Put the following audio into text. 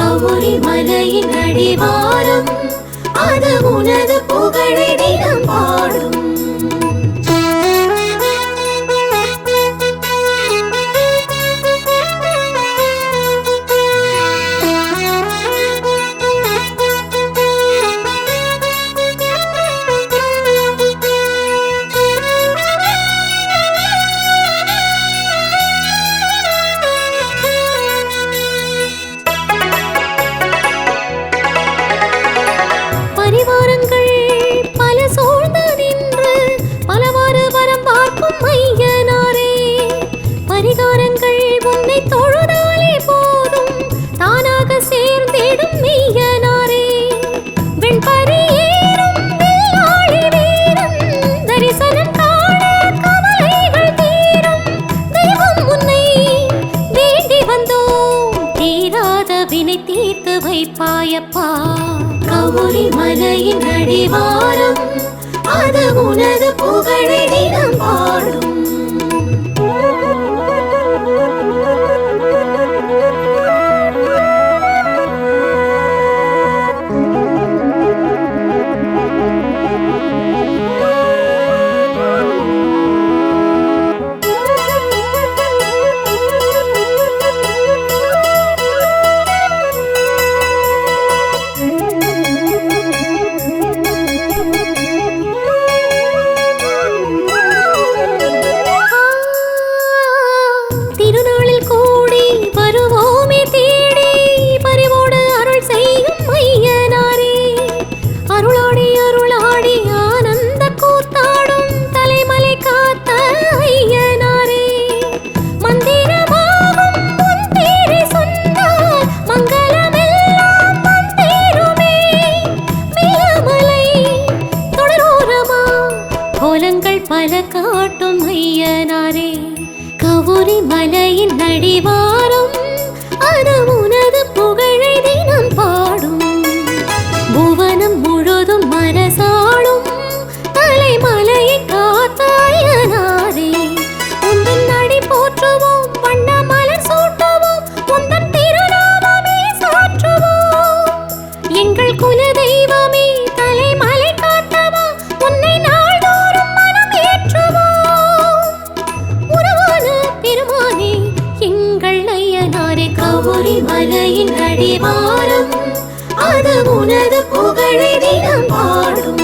கவுரி மலையின் அடிவாரம் அது உனது புகழை தினம் பாடும். பரிவாரங்கள் பல சூழ்ந்து நின்று பலவாறு வரம் பார்க்கும் ஐயனாரே, பரிகாரங்கள் உன்னை தொழுதாலே போதும் தானாக சேர்ந்திடும் மெய்யனாரே. வெண்பரி ஏறும் வெள்ளாழி வீரன் தரிசனம் காண கவலைகள் தீரும். தெய்வம் உன்னை வேண்டி வந்தோம் தீராத வினை தீர்த்து வைப்பாயப்பா. கவுரி மலையின் அடிவாரம் அது உனது புகழை தினம் பாடும். திருநாளில் கூடி வருவோமே தேடி பரிவோடு அருள் செய்யும் ஐயனாரே, அருளாடி அருளாடி ஆனந்த கூத்தாடும் தலைமலை காத்த ஐயனாரே. மந்திரமாகும் உன் பேரை சொன்னால் மங்களமெல்லாம் வந்தேறுமே. மேலமலை தொடரோரமா கோலங்கள் பல காட்டும் ஐயனாரே. கவுரி மலையின் அடிவாரம் அது உனது புகழை தினம் பாடும். புவனம் முழுதும் மரசாளும் தலைமலையை காத்தாயனாரே. உந்தன் அடி போற்றுவோம் வண்ண மலர் சூட்டுவோம் உந்தன் திருநாமமே சாற்றுவோம். எங்கள் குல தெய்வமே தலைமலை காத்தவா உன்னை நாள்தோறும் மனம் ஏற்றுவோம். உறவான பெருமானே எங்கள் ஐயனாரே, கவுரி மலையின் அடிவாரம் அது உனது புகழை தினம் பாடும்.